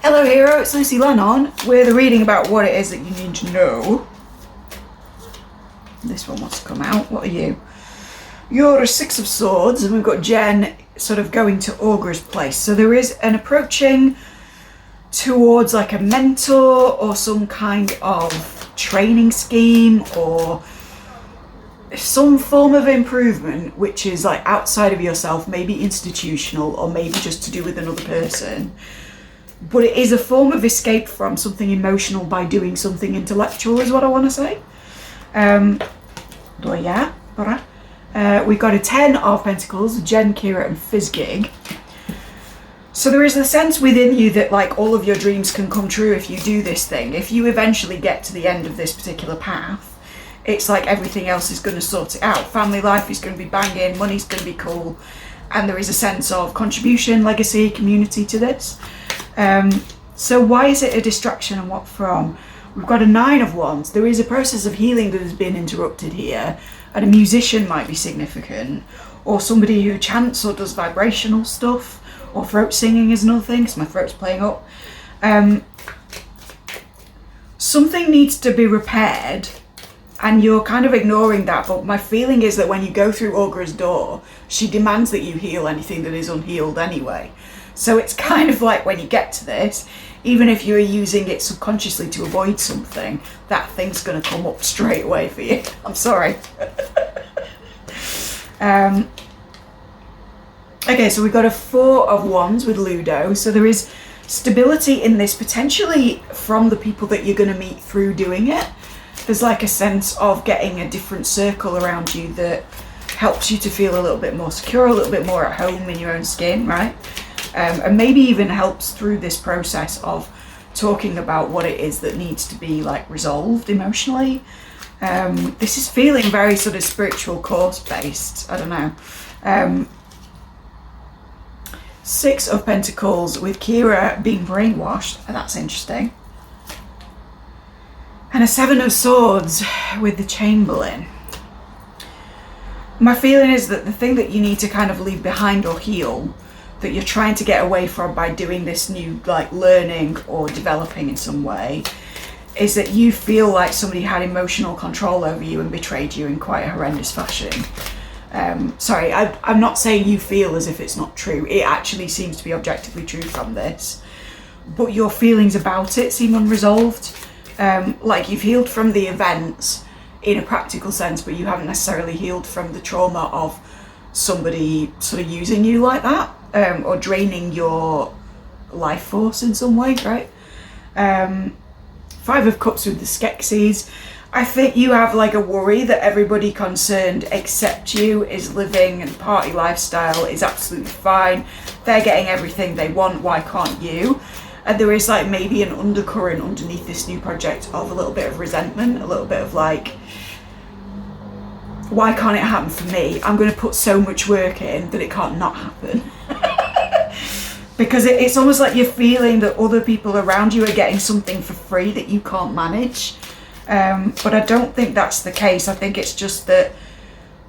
Hello hero, it's Lucy Lennon with a reading about what it is that you need to know. This one wants to come out. What are you? You're a Six of Swords, and we've got Jen sort of going to Augure's place. So there is an approaching towards like a mentor or some kind of training scheme or some form of improvement which is like outside of yourself, maybe institutional or maybe just to do with another person. But it is a form of escape from something emotional by doing something intellectual is what I want to say. We've got a 10 of Pentacles, Jen, Kira and Fizzgig. So there is a sense within you that like all of your dreams can come true if you do this thing. If you eventually get to the end of this particular path, it's like everything else is going to sort it out. Family life is going to be banging, money's going to be cool, and there is a sense of contribution, legacy, community to this. So why is it a distraction and what from? We've got a 9 of Wands. There is a process of healing that has been interrupted here, and a musician might be significant, or somebody who chants or does vibrational stuff, or throat singing is another thing because my throat's playing up. Something needs to be repaired and you're kind of ignoring that, but my feeling is that when you go through Augure's door, she demands that you heal anything that is unhealed anyway. So it's kind of like when you get to this, even if you're using it subconsciously to avoid something, that thing's going to come up straight away for you. I'm sorry. Okay, so we've got a 4 of Wands with Ludo. So there is stability in this, potentially from the people that you're going to meet through doing it. There's like a sense of getting a different circle around you that helps you to feel a little bit more secure, a little bit more at home in your own skin, right? And maybe even helps through this process of talking about what it is that needs to be like resolved emotionally. This is feeling very sort of spiritual course based. I don't know. 6 of Pentacles with Kira being brainwashed. That's interesting. And a 7 of Swords with the Chamberlain. My feeling is that the thing that you need to kind of leave behind or heal, that you're trying to get away from by doing this new like learning or developing in some way, is that you feel like somebody had emotional control over you and betrayed you in quite a horrendous fashion. Sorry, I'm not saying you feel as if it's not true. It actually seems to be objectively true from this. But your feelings about it seem unresolved. Like you've healed from the events in a practical sense, but you haven't necessarily healed from the trauma of somebody sort of using you like that, or draining your life force in some way, right? 5 of Cups with the Skeksis. I think you have like a worry that everybody concerned except you is living a party lifestyle, is absolutely fine. They're getting everything they want, why can't you? And there is like maybe an undercurrent underneath this new project of a little bit of resentment, a little bit of like, why can't it happen for me? I'm going to put so much work in that it can't not happen. Because it's almost like you're feeling that other people around you are getting something for free that you can't manage. But I don't think that's the case. I think it's just that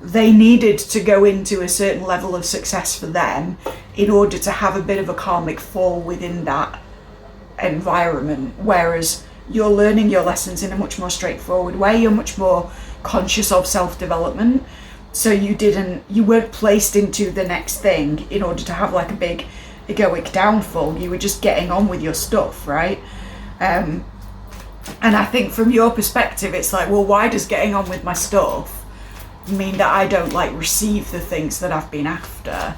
they needed to go into a certain level of success for them in order to have a bit of a karmic fall within that environment, whereas you're learning your lessons in a much more straightforward way. You're much more conscious of self-development, so you weren't placed into the next thing in order to have like a big egoic downfall. You were just getting on with your stuff, right? And I think from your perspective it's like, well, why does getting on with my stuff mean that I don't like receive the things that I've been after?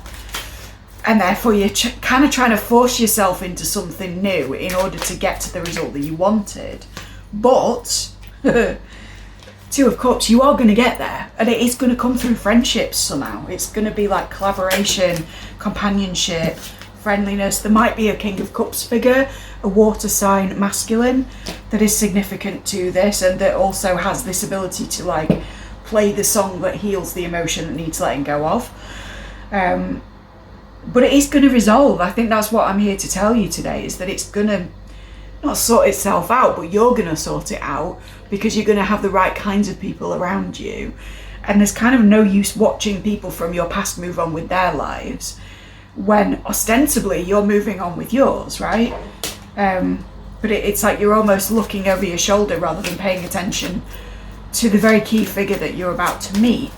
And therefore you're kind of trying to force yourself into something new in order to get to the result that you wanted. But 2 of Cups, you are going to get there, and it is going to come through friendships somehow. It's going to be like collaboration, companionship, friendliness. There might be a King of Cups figure, a water sign masculine, that is significant to this and that also has this ability to like play the song that heals the emotion that needs letting go of. But it is going to resolve. I think that's what I'm here to tell you today, is that it's going to not sort itself out, but you're going to sort it out because you're going to have the right kinds of people around you. And there's kind of no use watching people from your past move on with their lives when ostensibly you're moving on with yours, right? But it's like you're almost looking over your shoulder rather than paying attention to the very key figure that you're about to meet.